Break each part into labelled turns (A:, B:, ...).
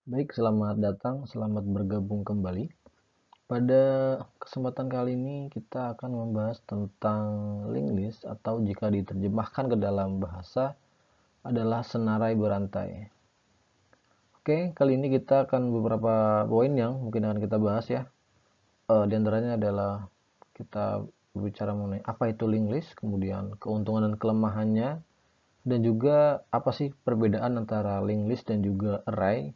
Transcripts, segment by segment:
A: Baik, selamat datang, selamat bergabung kembali. Pada kesempatan kali ini kita akan membahas tentang linked list atau jika diterjemahkan ke dalam bahasa adalah senarai berantai. Oke, kali ini kita akan beberapa poin yang mungkin akan kita bahas ya. Di antaranya adalah kita berbicara mengenai apa itu linked list, kemudian keuntungan dan kelemahannya, dan juga apa sih perbedaan antara linked list dan juga array.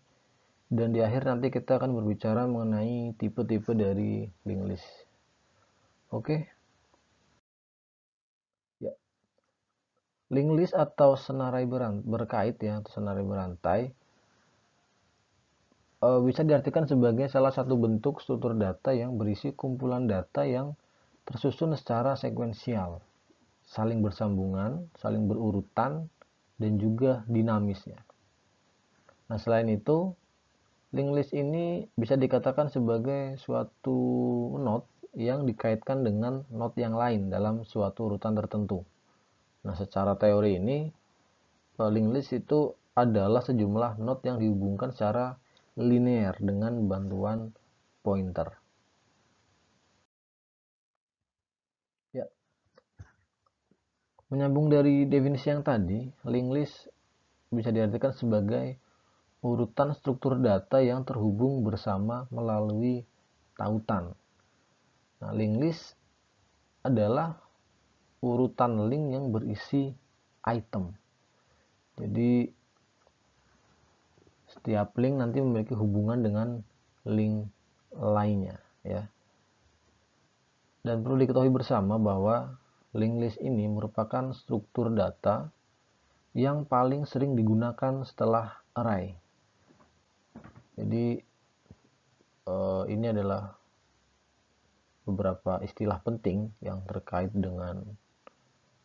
A: Dan di akhir nanti kita akan berbicara mengenai tipe-tipe dari linked list. Oke, ya. Linked list atau senarai berkait ya, atau senarai berantai bisa diartikan sebagai salah satu bentuk struktur data yang berisi kumpulan data yang tersusun secara sekuensial, saling bersambungan, saling berurutan, dan juga dinamisnya. Nah, selain itu, linked list ini bisa dikatakan sebagai suatu node yang dikaitkan dengan node yang lain dalam suatu urutan tertentu. Nah, secara teori ini, linked list itu adalah sejumlah node yang dihubungkan secara linear dengan bantuan pointer. Ya, menyambung dari definisi yang tadi, linked list bisa diartikan sebagai urutan struktur data yang terhubung bersama melalui tautan. Nah, linked list adalah urutan link yang berisi item. Jadi setiap link nanti memiliki hubungan dengan link lainnya ya. Dan perlu diketahui bersama bahwa linked list ini merupakan struktur data yang paling sering digunakan setelah array. Jadi ini adalah beberapa istilah penting yang terkait dengan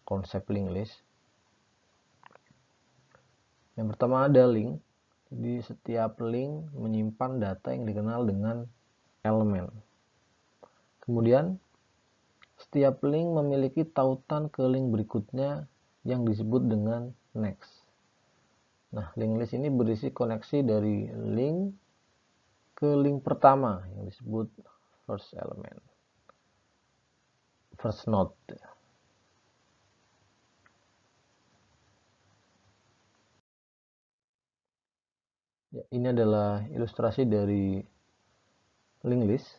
A: konsep linked list. Yang pertama ada link. Jadi setiap link menyimpan data yang dikenal dengan elemen. Kemudian setiap link memiliki tautan ke link berikutnya yang disebut dengan next. Nah, linked list ini berisi koneksi dari link ke link pertama yang disebut first element, first node. Ya, ini adalah ilustrasi dari linked list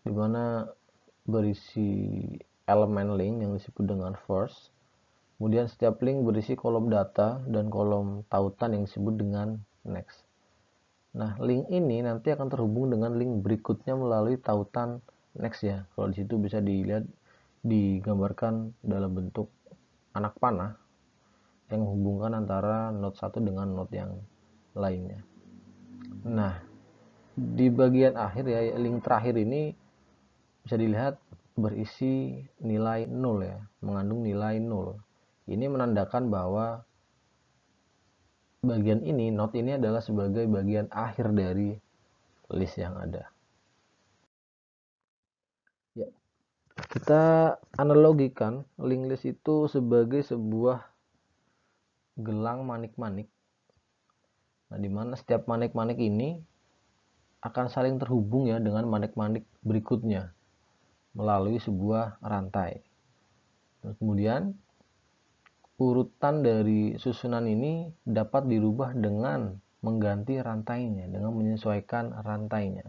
A: di mana berisi elemen link yang disebut dengan first. Kemudian setiap link berisi kolom data dan kolom tautan yang disebut dengan next. Nah, link ini nanti akan terhubung dengan link berikutnya melalui tautan next ya. Kalau di situ bisa dilihat digambarkan dalam bentuk anak panah yang menghubungkan antara node satu dengan node yang lainnya. Nah, di bagian akhir ya, link terakhir ini bisa dilihat berisi nilai 0 ya, mengandung nilai 0. Ini menandakan bahwa bagian ini, node ini adalah sebagai bagian akhir dari list yang ada. Ya, kita analogikan linked list itu sebagai sebuah gelang manik-manik. Nah, di mana setiap manik-manik ini akan saling terhubung ya dengan manik-manik berikutnya melalui sebuah rantai. Dan kemudian urutan dari susunan ini dapat dirubah dengan mengganti rantainya, dengan menyesuaikan rantainya.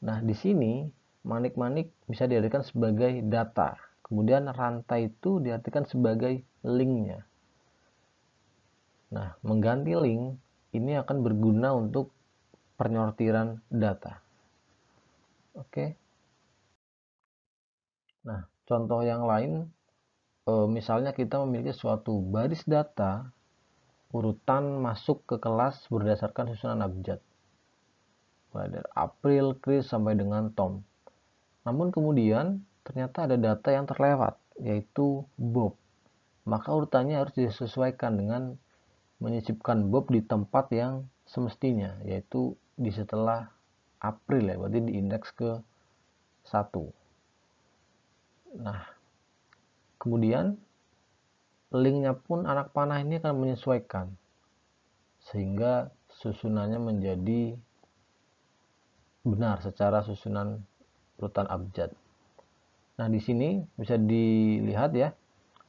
A: Nah, di sini manik-manik bisa diartikan sebagai data. Kemudian rantai itu diartikan sebagai linknya. Nah, mengganti link ini akan berguna untuk penyortiran data. Oke. Nah, contoh yang lain, misalnya kita memiliki suatu baris data urutan masuk ke kelas berdasarkan susunan abjad. Mulai dari April, Chris, sampai dengan Tom. Namun kemudian ternyata ada data yang terlewat, yaitu Bob. Maka urutannya harus disesuaikan dengan menyisipkan Bob di tempat yang semestinya, yaitu di setelah April ya, berarti di indeks ke 1. Nah, kemudian linknya pun anak panah ini akan menyesuaikan, sehingga susunannya menjadi benar secara susunan urutan abjad. Nah, di sini bisa dilihat ya.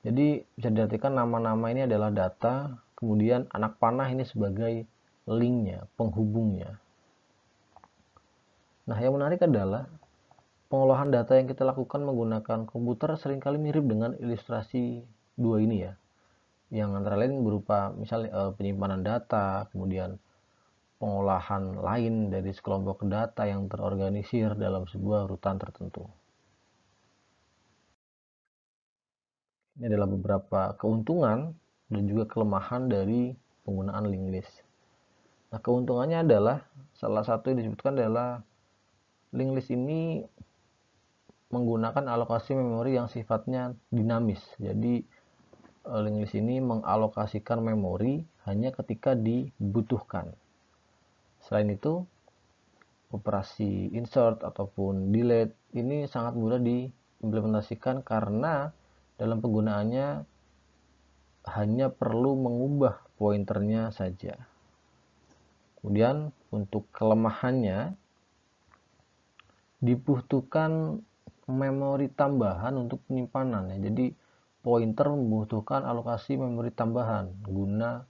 A: Jadi bisa diartikan nama-nama ini adalah data, kemudian anak panah ini sebagai linknya, penghubungnya. Nah, yang menarik adalah pengolahan data yang kita lakukan menggunakan komputer seringkali mirip dengan ilustrasi dua ini ya. Yang antara lain berupa misalnya penyimpanan data, kemudian pengolahan lain dari sekelompok data yang terorganisir dalam sebuah urutan tertentu. Ini adalah beberapa keuntungan dan juga kelemahan dari penggunaan linked list. Nah, keuntungannya adalah salah satu yang disebutkan adalah linked list ini menggunakan alokasi memori yang sifatnya dinamis. Jadi linked list ini mengalokasikan memori hanya ketika dibutuhkan. Selain itu, operasi insert ataupun delete ini sangat mudah diimplementasikan karena dalam penggunaannya hanya perlu mengubah pointernya saja. Kemudian untuk kelemahannya dibutuhkan memori tambahan untuk penyimpanan ya. Jadi pointer membutuhkan alokasi memori tambahan guna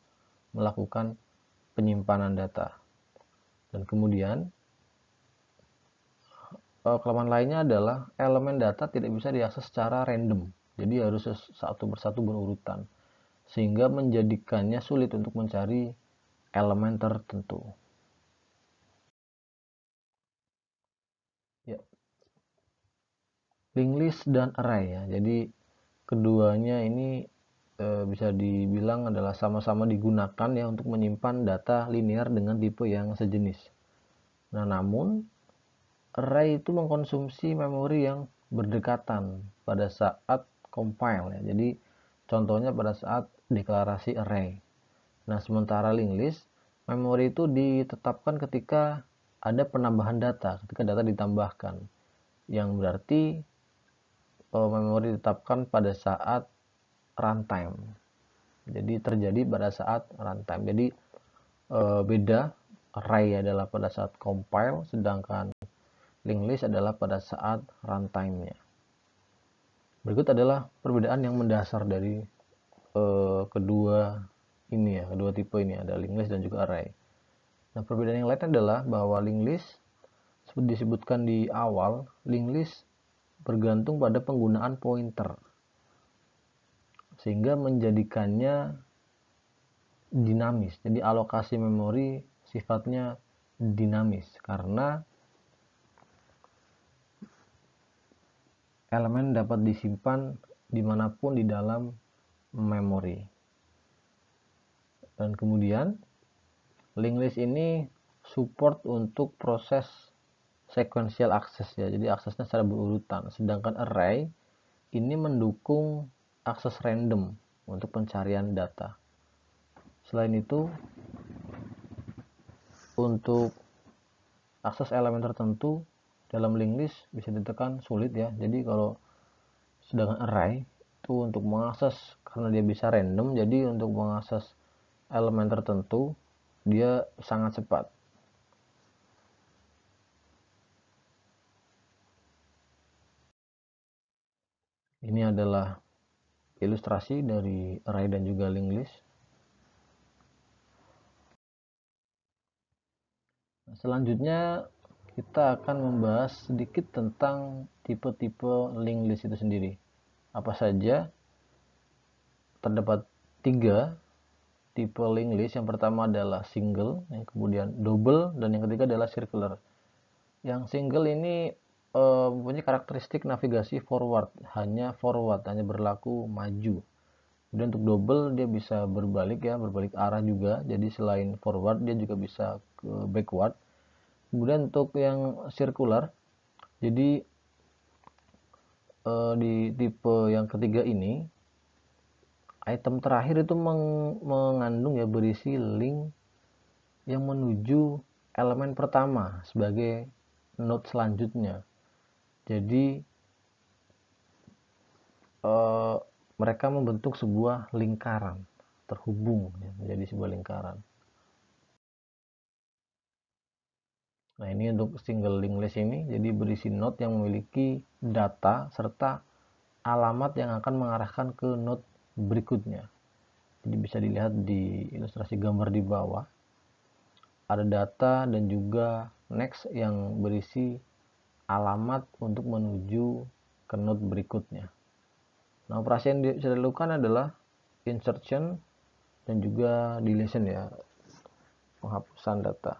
A: melakukan penyimpanan data. Dan kemudian kelemahan lainnya adalah elemen data tidak bisa diakses secara random. Jadi harus satu persatu berurutan, sehingga menjadikannya sulit untuk mencari elemen tertentu. Ya, linked list dan array ya. Jadi keduanya ini bisa dibilang adalah sama-sama digunakan ya untuk menyimpan data linear dengan tipe yang sejenis. Nah, namun array itu mengkonsumsi memori yang berdekatan pada saat compile ya. Jadi contohnya pada saat deklarasi array. Nah, sementara linked list memori itu ditetapkan ketika ada penambahan data, ketika data ditambahkan. Yang berarti memori ditetapkan pada saat runtime. Jadi terjadi pada saat runtime. Jadi beda, array adalah pada saat compile, sedangkan linked list adalah pada saat runtime-nya. Berikut adalah perbedaan yang mendasar dari kedua ini ya, kedua tipe ini, ada linked list dan juga array. Nah, perbedaan yang lain adalah bahwa linked list seperti disebutkan di awal, linked list bergantung pada penggunaan pointer sehingga menjadikannya dinamis. Jadi alokasi memori sifatnya dinamis karena elemen dapat disimpan dimanapun di dalam memori. Dan kemudian linked list ini support untuk proses sequential access ya. Jadi aksesnya secara berurutan. Sedangkan array ini mendukung akses random untuk pencarian data. Selain itu, untuk akses elemen tertentu dalam linked list bisa ditekan sulit ya. Jadi kalau sedangkan array itu untuk mengakses, karena dia bisa random, jadi untuk mengakses elemen tertentu dia sangat cepat. Ini adalah ilustrasi dari array dan juga linked list. Selanjutnya kita akan membahas sedikit tentang tipe-tipe linked list itu sendiri. Apa saja? Terdapat 3 tipe linked list. Yang pertama adalah single, yang kemudian double, dan yang ketiga adalah circular. Yang single ini mempunyai karakteristik navigasi forward, hanya berlaku maju. Kemudian untuk double dia bisa berbalik ya, berbalik arah juga. Jadi selain forward dia juga bisa ke backward. Kemudian untuk yang circular, jadi di tipe yang ketiga ini item terakhir itu mengandung ya, berisi link yang menuju elemen pertama sebagai node selanjutnya. Jadi mereka membentuk sebuah lingkaran, terhubung ya, menjadi sebuah lingkaran. Nah, ini untuk single linked list ini jadi berisi node yang memiliki data serta alamat yang akan mengarahkan ke node berikutnya. Jadi bisa dilihat di ilustrasi gambar di bawah. Ada data dan juga next yang berisi alamat untuk menuju ke node berikutnya. Nah, operasi yang bisa dilakukan adalah insertion dan juga deletion ya, penghapusan data.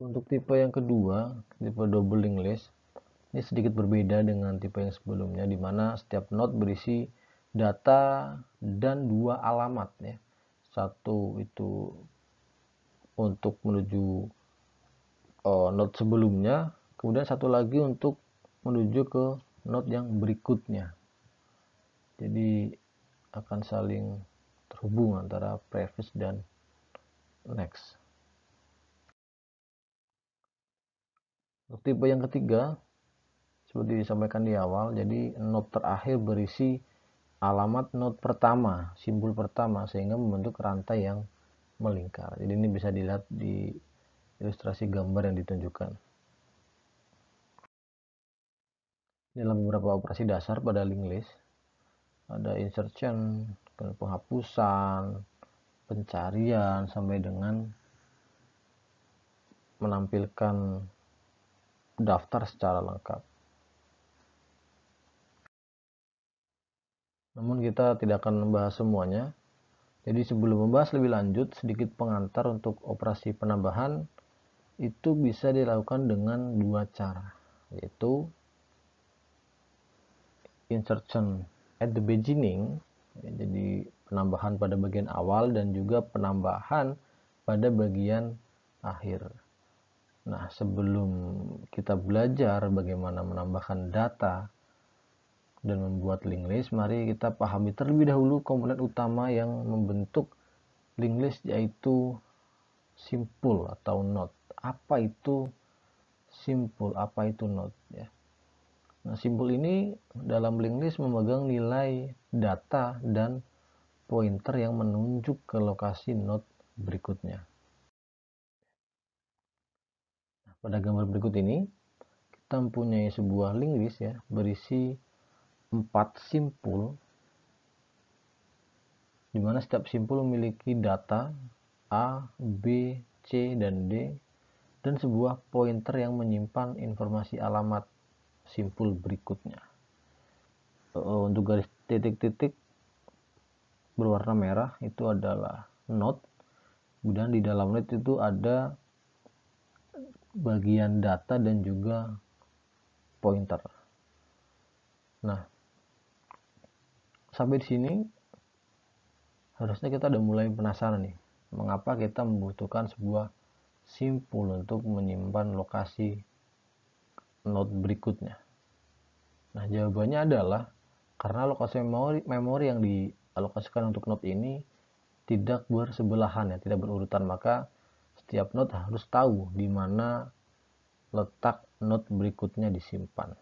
A: Untuk tipe yang kedua, tipe double linked list, ini sedikit berbeda dengan tipe yang sebelumnya, di mana setiap node berisi data dan dua alamat ya. Satu itu untuk menuju node sebelumnya, kemudian satu lagi untuk menuju ke node yang berikutnya. Jadi akan saling terhubung antara previous dan next. Untuk tipe yang ketiga, seperti disampaikan di awal, jadi node terakhir berisi alamat node pertama, simbol pertama, sehingga membentuk rantai yang melingkar. Jadi ini bisa dilihat di ilustrasi gambar yang ditunjukkan. Dalam beberapa operasi dasar pada linked list, ada insertion, penghapusan, pencarian, sampai dengan menampilkan daftar secara lengkap. Namun kita tidak akan membahas semuanya. Jadi sebelum membahas lebih lanjut, sedikit pengantar untuk operasi penambahan itu bisa dilakukan dengan dua cara, yaitu insertion at the beginning, jadi penambahan pada bagian awal, dan juga penambahan pada bagian akhir. Nah, sebelum kita belajar bagaimana menambahkan data dan membuat linked list, mari kita pahami terlebih dahulu komponen utama yang membentuk linked list, yaitu simpul atau node. Apa itu simpul? Apa itu node ya? Nah, simpul ini dalam linked list memegang nilai data dan pointer yang menunjuk ke lokasi node berikutnya. Nah, pada gambar berikut ini kita mempunyai sebuah linked list ya, berisi 4 simpul, di mana setiap simpul memiliki data A, B, C, dan D, dan sebuah pointer yang menyimpan informasi alamat simpul berikutnya. Untuk garis titik-titik berwarna merah itu adalah node, kemudian di dalam node itu ada bagian data dan juga pointer. Nah, sampai di sini harusnya kita udah mulai penasaran nih, mengapa kita membutuhkan sebuah simpul untuk menyimpan lokasi node berikutnya. Nah, jawabannya adalah karena lokasi memori yang dialokasikan untuk node ini tidak bersebelahan ya, tidak berurutan, maka setiap node harus tahu di mana letak node berikutnya disimpan.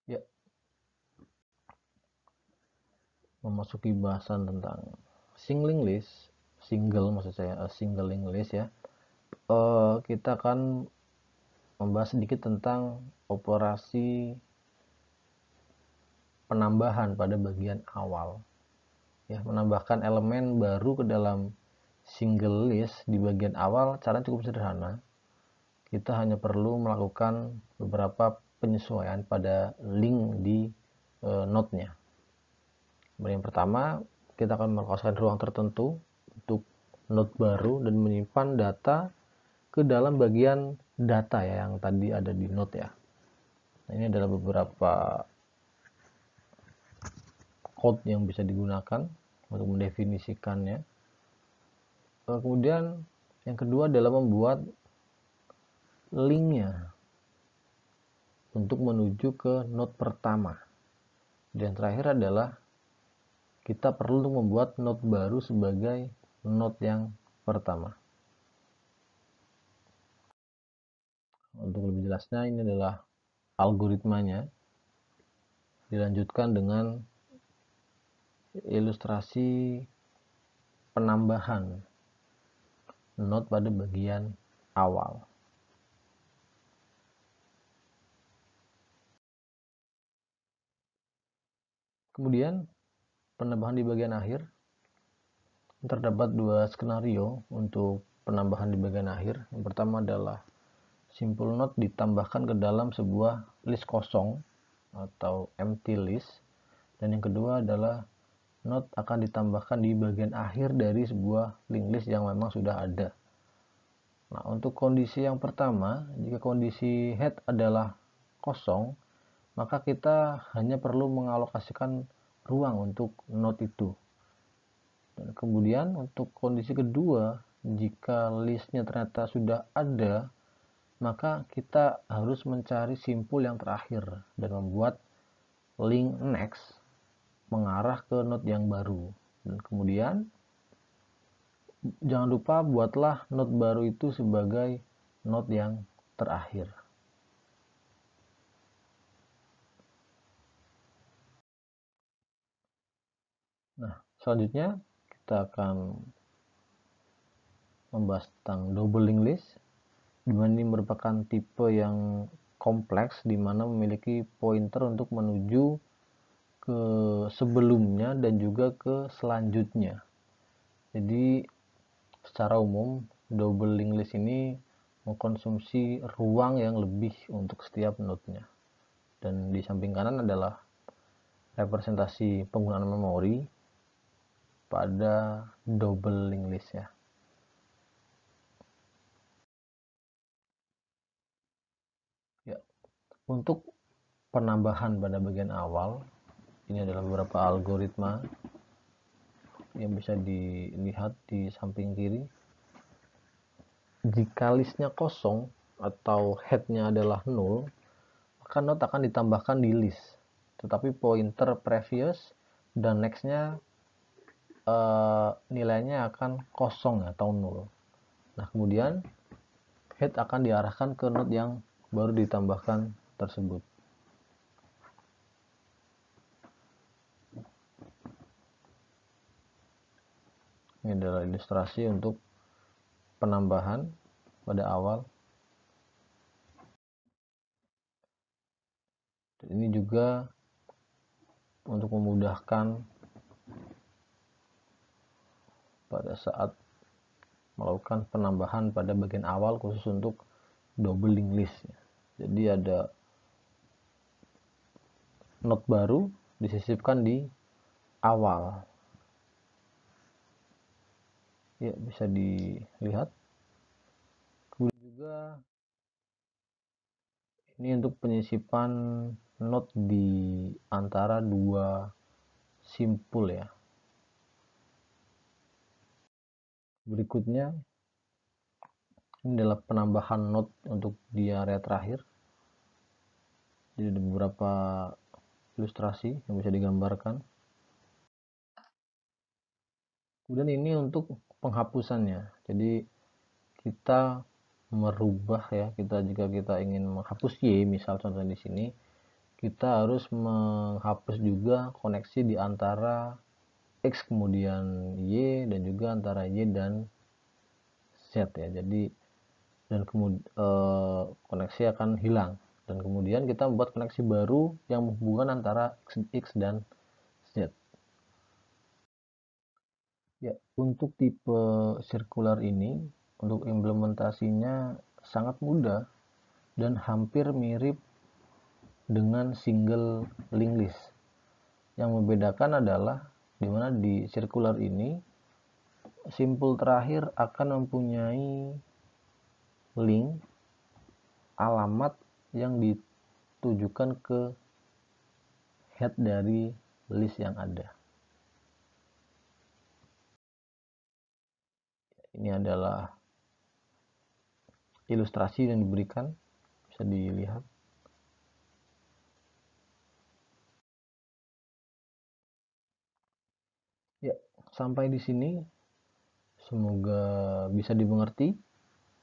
A: Ya, memasuki bahasan tentang single list, single linked list ya. Kita akan membahas sedikit tentang operasi penambahan pada bagian awal. Ya, menambahkan elemen baru ke dalam single list di bagian awal caranya cukup sederhana. Kita hanya perlu melakukan beberapa penyesuaian pada link di node-nya. Yang pertama, kita akan mengkosongkan ruang tertentu untuk node baru dan menyimpan data ke dalam bagian data ya, yang tadi ada di node ya. Nah, ini adalah beberapa code yang bisa digunakan untuk mendefinisikannya. Kemudian yang kedua adalah membuat linknya untuk menuju ke node pertama. Dan terakhir adalah kita perlu membuat node baru sebagai node yang pertama. Untuk lebih jelasnya, ini adalah algoritmanya. Dilanjutkan dengan ilustrasi penambahan not pada bagian awal. Kemudian penambahan di bagian akhir, terdapat dua skenario untuk penambahan di bagian akhir. Yang pertama adalah simple note ditambahkan ke dalam sebuah list kosong atau empty list, dan yang kedua adalah note akan ditambahkan di bagian akhir dari sebuah linked list yang memang sudah ada. Nah, untuk kondisi yang pertama, jika kondisi head adalah kosong, maka kita hanya perlu mengalokasikan ruang untuk note itu. Dan kemudian untuk kondisi kedua, jika listnya ternyata sudah ada, maka kita harus mencari simpul yang terakhir dan membuat link next mengarah ke node yang baru. Dan kemudian jangan lupa buatlah node baru itu sebagai node yang terakhir. Nah, selanjutnya kita akan membahas tentang double linked list, di mana ini merupakan tipe yang kompleks di mana memiliki pointer untuk menuju ke sebelumnya dan juga ke selanjutnya. Jadi secara umum double linked list ini mengkonsumsi ruang yang lebih untuk setiap node-nya. Dan di samping kanan adalah representasi penggunaan memori pada double linked list ya. Untuk penambahan pada bagian awal, ini adalah beberapa algoritma yang bisa dilihat di samping kiri. Jika listnya kosong atau headnya adalah 0, maka node akan ditambahkan di list, tetapi pointer previous dan nextnya nilainya akan kosong atau 0. Nah, kemudian head akan diarahkan ke node yang baru ditambahkan tersebut. Ini adalah ilustrasi untuk penambahan pada awal. Ini juga untuk memudahkan pada saat melakukan penambahan pada bagian awal khusus untuk double linked list. Jadi ada node baru disisipkan di awal. Ya, bisa dilihat. Kemudian juga ini untuk penyisipan node di antara dua simpul ya. Berikutnya ini adalah penambahan node untuk di area terakhir. Jadi ada beberapa ilustrasi yang bisa digambarkan. Kemudian ini untuk penghapusannya. Jadi kita merubah ya, jika kita ingin menghapus Y, misal contohnya di sini, kita harus menghapus juga koneksi di antara X kemudian Y dan juga antara Y dan Z ya. Jadi dan kemudian koneksi akan hilang dan kemudian kita membuat koneksi baru yang menghubungkan antara X dan Z. Ya, untuk tipe sirkular ini, untuk implementasinya sangat mudah dan hampir mirip dengan single linked list. Yang membedakan adalah di mana di sirkular ini simpul terakhir akan mempunyai link alamat yang ditujukan ke head dari list yang ada. Ini adalah ilustrasi yang diberikan, bisa dilihat. Ya, sampai di sini semoga bisa dimengerti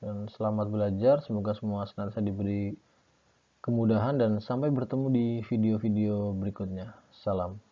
A: dan selamat belajar. Semoga semua senantiasa diberi kemudahan dan sampai bertemu di video-video berikutnya. Salam.